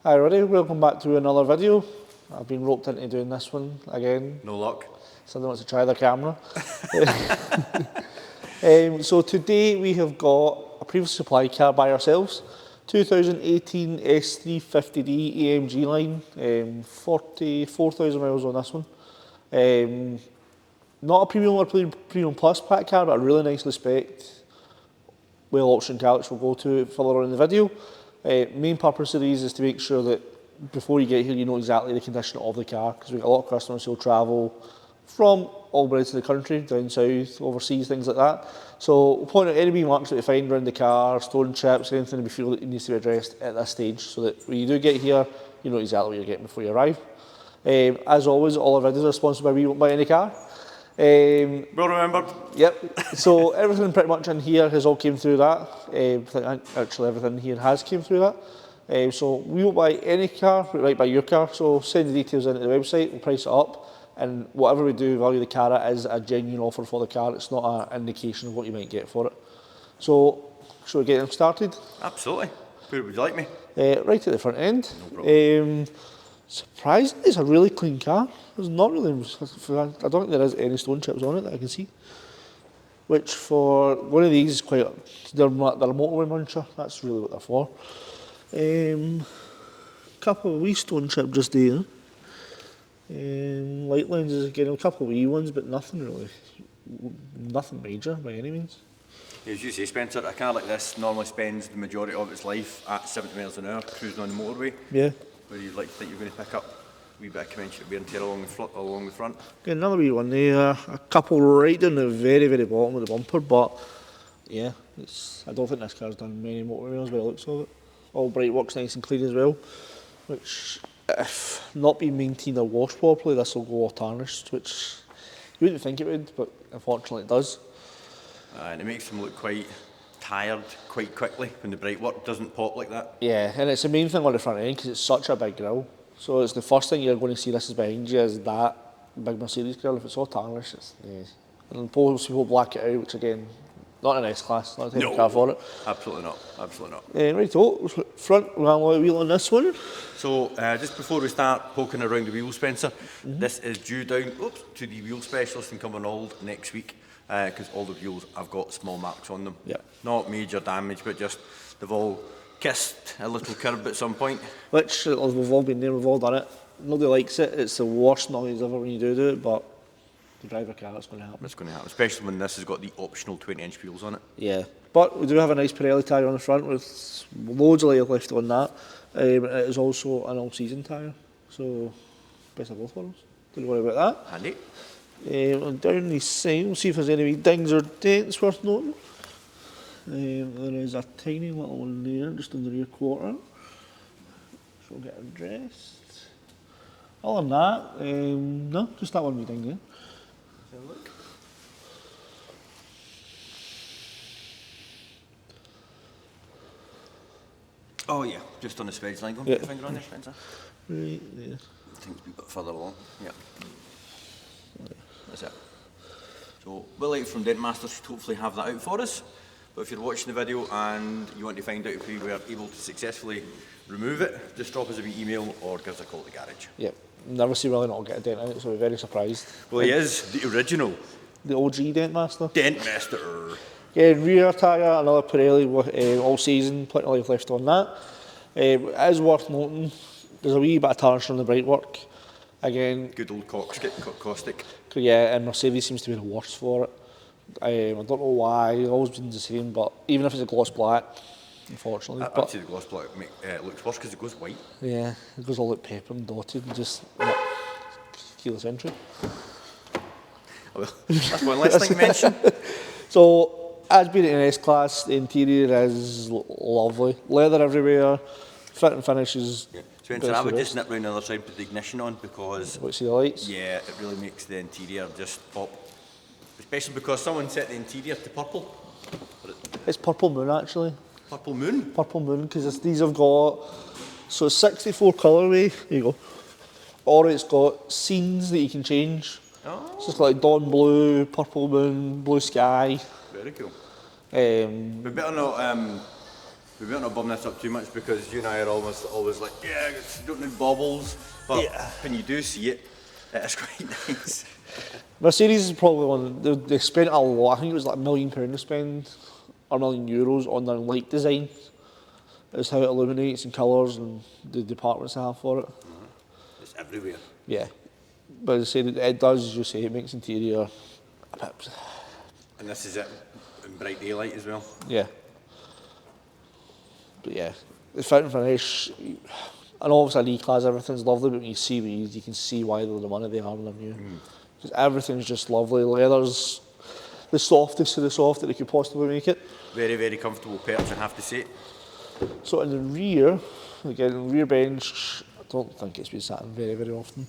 Hi everybody, welcome back to another video. I've been roped into doing this one again. No luck. Somebody wants to try the camera. So today we have got a previous supply car by ourselves. 2018 S350d AMG line, 44,000 miles on this one. Not a premium or premium plus pack car, but a really nicely spec'd, well optioned car which we'll go to further on in the video. Main purpose of these is to make sure that before you get here you know exactly the condition of the car, because we've got a lot of customers who will travel from all around the country, down south, overseas, things like that. So we'll point out any wee marks that we find around the car, stone chips, anything we feel that needs to be addressed at this stage, so that when you do get here you know exactly what you're getting before you arrive. As always, all our videos are sponsored by We Won't Buy Any Car. Well remembered. Yep, so everything pretty much in here has all came through that. Actually everything here has came through that. So we won't buy any car, we might buy your car, so send the details into the website, we'll price it up, and whatever we do value the car at is a genuine offer for the car, it's not an indication of what you might get for it. So, shall we get them started? Absolutely. Where would you like me? Right at the front end. No problem. Surprisingly, it's a really clean car. There's not really, I don't think there is any stone chips on it that I can see. Which for one of these is quite, they're a motorway muncher, that's really what they're for. Couple of wee stone chip just there. Light lenses again, a couple of wee ones, but nothing really, nothing major by any means. As you say, Spencer, a car like this normally spends the majority of its life at 70 miles an hour cruising on the motorway. Yeah. Where you'd like to think you're going to pick up a wee bit of commensurate wear and tear along the front. Okay, another wee one there, a couple right down the very, very bottom of the bumper, but yeah, I don't think this car's done many motor miles by the looks of it. All bright works nice and clean as well, which if not being maintained or washed properly, this will go all tarnished, which you wouldn't think it would, but unfortunately it does. And it makes them look quite tired quite quickly when the bright work doesn't pop like that. Yeah, and it's the main thing on the front end because it's such a big grille. So it's the first thing you're going to see this is behind you is that big Mercedes grille. If it's all tarnished, it's and most people black it out, which again, not an S-Class, not a type of car for it. Absolutely not, absolutely not. Right, front alloy wheel on this one. So just before we start poking around the wheel, Spencer, this is due down to the wheel specialist in Cumbernauld next week. Because all the wheels have got small marks on them. Yep. Not major damage, but just they've all kissed a little curb at some point. Which we've all been there, we've all done it. Nobody likes it, it's the worst noise ever when you do it, but to drive a car, it's going to happen. It's going to happen, especially when this has got the optional 20-inch wheels on it. Yeah, but we do have a nice Pirelli tyre on the front with loads of lift on that. It is also an all-season tyre, so best of both worlds. Don't worry about that. Handy. And down the side, we'll see if there's any dings or dents worth noting. There is a tiny little one there, just in the rear quarter. So we'll get addressed. Other than that, no, just that one wee ding there. Have a look. Oh yeah, just on the spedge line. Go and put your finger on there, Spencer. Right there. I think it's a bit further along. Yeah. That's it. So Willie from Dentmaster should hopefully have that out for us. But if you're watching the video and you want to find out if we were able to successfully remove it, just drop us a wee email or give us a call at the garage. Yep. Never see Willie not get a dent out, so we're very surprised. Well, he is the original. The OG Dentmaster. Dentmaster. Yeah, rear tyre, another Pirelli all season, plenty of life left on that. It is worth noting, there's a wee bit of tarnish on the bright work. Again, good old caustic. Yeah, and Mercedes seems to be the worst for it. I don't know why, it's always been the same, but even if it's a gloss black, unfortunately. Actually, the gloss black looks worse because it goes white. Yeah, it goes all like paper and dotted and just keyless entry. Oh, well, that's one less thing to mention. So, as being an S-Class, the interior is lovely. Leather everywhere, fit and finish is... Yeah. Spencer, I would just nip round the other side and put the ignition on because... What, see the lights? Yeah, it really makes the interior just pop. Especially because someone set the interior to purple. It's Purple Moon actually. Purple Moon? Purple Moon, because these have got... So it's 64 colourway, there you go. Or it's got scenes that you can change. Oh. So it's got like dawn blue, purple moon, blue sky. Very cool. We better not We better not bum this up too much because you and I are always like, yeah, you don't need bobbles. But when you do see it, it is quite nice. Mercedes is probably one, they spent a lot, I think it was like £1 million to spend, or €1 million on their light design. It's how it illuminates and colours and the departments they have for it. It's everywhere. Yeah. But as I said, it does, as you say, it makes interior a bit. And this is it in bright daylight as well. Yeah. But yeah, the fit and finish, and obviously an E-Class, everything's lovely, but when you see these, you can see why they're the money they are than new. Because everything's just lovely. Leather's the softest of the soft that they could possibly make it. Very, very comfortable perch, I have to say. So in the rear, again, the rear bench, I don't think it's been sat in very, very often.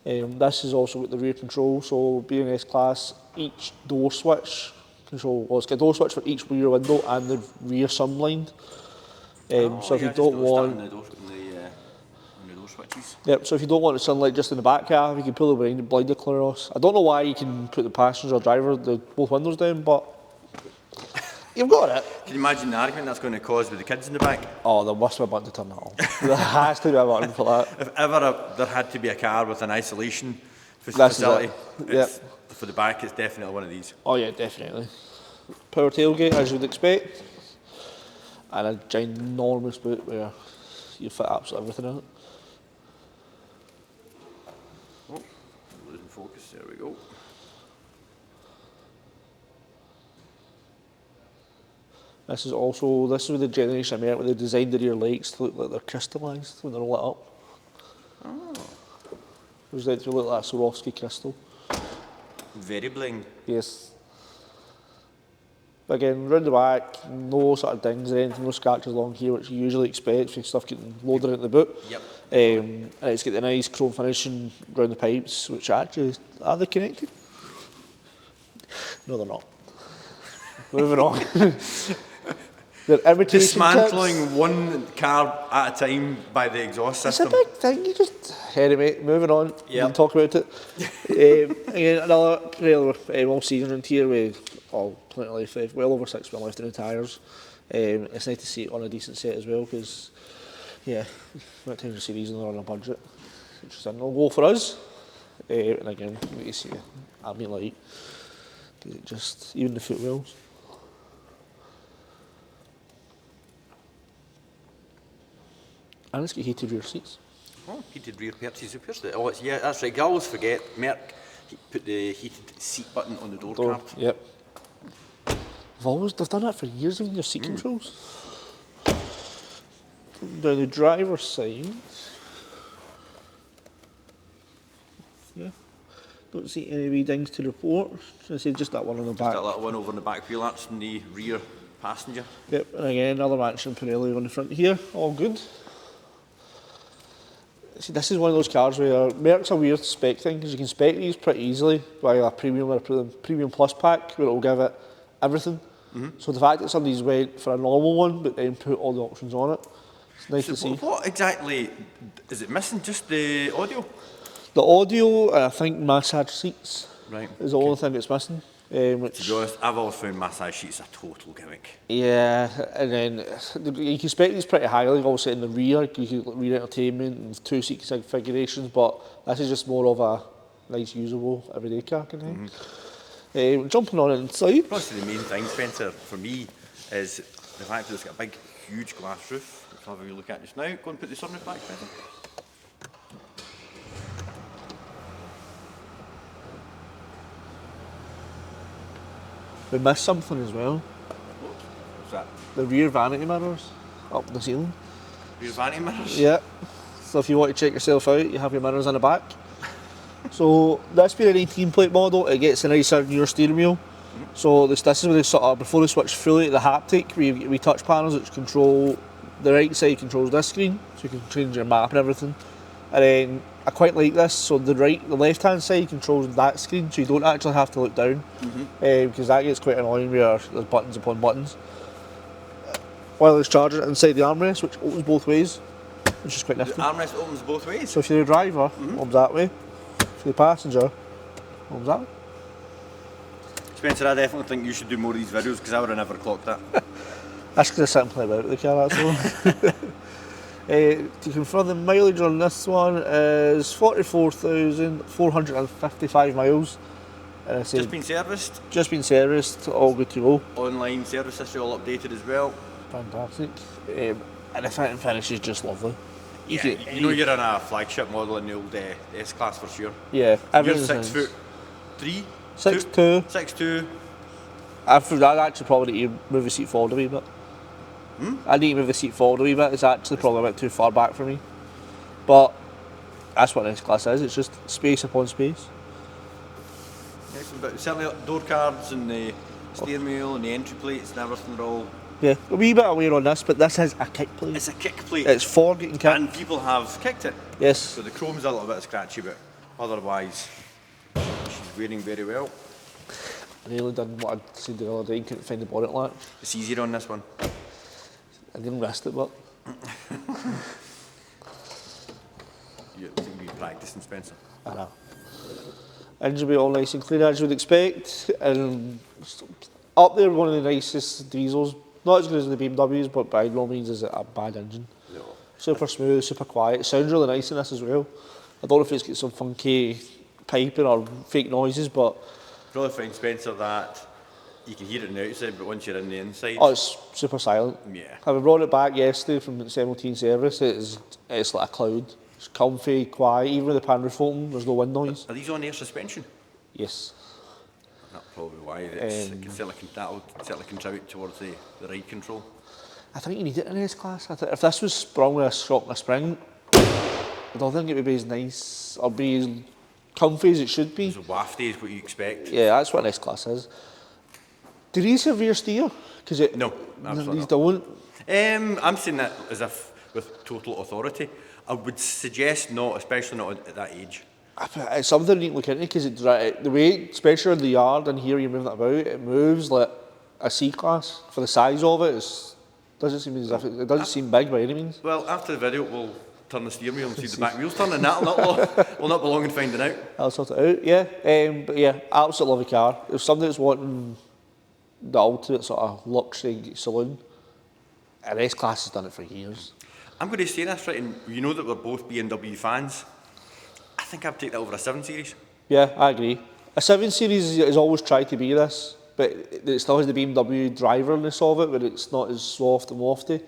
This is also got the rear control, so being S-Class, each door switch control, well, it's got a door switch for each rear window and the rear sunblind. So if you don't want, the door switches. Yep, so if you don't want the sunlight just in the back half, you can pull the blind across. I don't know why you can put the passenger or driver, both windows down, but you've got it. Can you imagine the argument that's going to cause with the kids in the back? Oh, there must be a button to turn that on. There has to be a button for that. If ever there had to be a car with an isolation facility, for the back, it's definitely one of these. Oh yeah, definitely. Power tailgate, as you'd expect. And a ginormous boot where you fit absolutely everything in it. Oh, losing focus, there we go. This is with the generation I met where they designed the rear lights to look like they're crystallised when they're lit up. Oh. It was like to look like a Swarovski crystal. Very bling. Yes. But again, round the back, no sort of dings or anything, no scratches along here, which you usually expect for stuff getting loaded into the boot. Yep. And it's got the nice chrome finishing around the pipes, which actually, are they connected? No, they're not. Moving on. They're imitation Dismantling tips. one car at a time by the exhaust system. It's a big thing, you just... Anyway, moving on, we can talk about it. Again, another trailer, all season around here with plenty of life left, well over 6 months left in the tyres. It's nice to see it on a decent set as well, because, yeah, at times of series and they're on a budget, which is a no-go for us. And again, you see ambient light, just, even the footwells. And it's got heated rear seats. Oh, heated rear perches. Oh, yeah, that's right. I always forget. Merck put the heated seat button on the door card. Yep. They've done that for years in their seat controls. Down the driver's side, yeah, don't see any wee dings to report. I say just that one on the back. That little one over on the back wheel arch and the rear passenger. Yep, and again another matching Pirelli on the front here. All good. See, this is one of those cars where Merc's a weird spec thing because you can spec these pretty easily by a premium or a premium plus pack where it'll give it everything. So the fact that somebody's went for a normal one but then put all the options on it, it's nice to see. What exactly is it missing? Just the audio? The audio and I think massage seats is the only thing that's missing. To be honest, I've always found massage sheets a total gimmick. Yeah, and then you can spec these pretty highly, obviously in the rear, you can get rear entertainment and 2-seat configurations, but this is just more of a nice, usable, everyday car, can I? Jumping on inside. Probably the main thing, Spencer, for me, is the fact that it's got a big, huge glass roof, which I'll have a wee look at just now. Go and put the sunroof back, Spencer. We missed something as well. What's that? The rear vanity mirrors up the ceiling. Rear vanity mirrors? Yeah. So if you want to check yourself out, you have your mirrors in the back. So this being an 18 plate model, it gets a nicer newer steering wheel. So this is where they sort of, before they switch fully to the haptic, where you get wee touch panels which control, the right side controls this screen, so you can change your map and everything. And then I quite like this, so the left hand side controls that screen, so you don't actually have to look down, because that gets quite annoying where there's buttons upon buttons. Wireless charger inside the armrest, which opens both ways, which is quite nifty. The armrest opens both ways? So if you're the driver, opens that way. If you're the passenger, opens that way. Spencer, I definitely think you should do more of these videos because I would have never clocked that. That's because I sit and play about with the car, that's all. To confirm, the mileage on this one is 44,455 miles. Just been serviced. Just been serviced, all good to go. Online service history all updated as well. Fantastic. And the fit and finish is just lovely. Yeah, you know you're in a flagship model in the old S-Class for sure. Yeah, You're everything's 6'3", 6'2". 6'2". I'd actually probably need to move the seat forward a wee bit. I need to move the seat forward a wee bit. It's actually probably a bit too far back for me. But that's what an S-Class is. It's just space upon space. Excellent, but certainly door cards and the steering wheel and the entry plates and everything are all... Yeah, a wee bit of wear on this, but this is a kick plate. It's a kick plate. It's for getting kicked. And people have kicked it. Yes. So the chrome's a little bit scratchy, but otherwise she's wearing very well. I nearly done what I said the other day and couldn't find the bonnet latch. It's easier on this one. I didn't rest it, but... You think you'd be practicing, Spencer? I know. Engine will be all nice and clean as you would expect, and up there one of the nicest diesels. Not as good as the BMWs, but by no means is it a bad engine. No. Super smooth, super quiet. It sounds really nice in this as well. I don't know if it's got some funky piping or fake noises, but... Probably find, Spencer, that you can hear it on the outside, but once you're in the inside... Oh, it's super silent. Yeah. Having brought it back yesterday from its MOT service, it's like a cloud. It's comfy, quiet, even with the pan roof open, there's no wind noise. Are these on air suspension? Yes. That's probably why it can that'll certainly contribute towards the ride control. I think you need it in an S-Class. If this was sprung with a shock and a spring, I don't think it would be as nice or be as comfy as it should be. So wafty is what you expect? Yeah, that's what an S-Class is. Do these have rear steer? No, absolutely these not. don't. I'm saying that as if with total authority. I would suggest not, especially not at that age. It's something you need to look into because the way, especially in the yard and here you're moving it about, it moves like a C-Class. For the size of it, doesn't seem as if it doesn't seem big by any means. Well, after the video, we'll turn the steering wheel and see the back wheels turn, and we'll not be long in finding out. I'll sort it out, yeah. But yeah, absolutely love the car. If somebody that's wanting the ultimate sort of luxury saloon, an S-Class has done it for years. I'm going to say this, right, and you know that we're both BMW fans. I think I'd take that over a 7 Series. Yeah, I agree. A 7 Series has always tried to be this, but it still has the BMW driverness of it, but it's not as soft and lofty,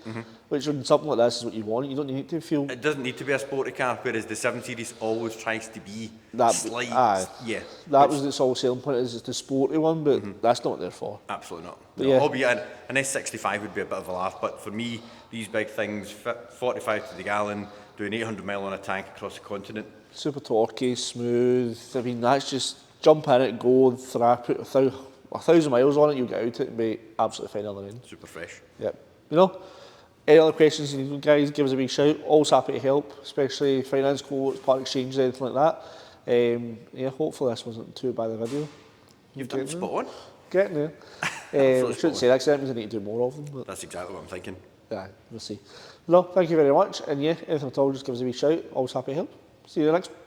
which in something like this is what you want. You don't need to feel... It doesn't need to be a sporty car, whereas the 7 Series always tries to be slight. Yeah. That was its whole selling point, is it's the sporty one, but that's not what they're for. Absolutely not. But No, yeah. albeit an S65 would be a bit of a laugh, but for me, these big things, 45 to the gallon, doing 800 mile on a tank across the continent. Super torquey, smooth. I mean, that's just jump in it, go, and put 1,000 miles on it, you'll get out it and be absolutely fine on the end. Super fresh. Yep. You know, any other questions you need, guys, give us a wee shout. Always happy to help, especially finance quotes, part exchanges, anything like that. Yeah, hopefully this wasn't too bad a video. You've done spot on. Getting there. I shouldn't say that because that means I need to do more of them. But That's exactly what I'm thinking. yeah, we'll see. No, thank you very much. And yeah, anything at all, just give us a wee shout. Always happy to help. See you next one.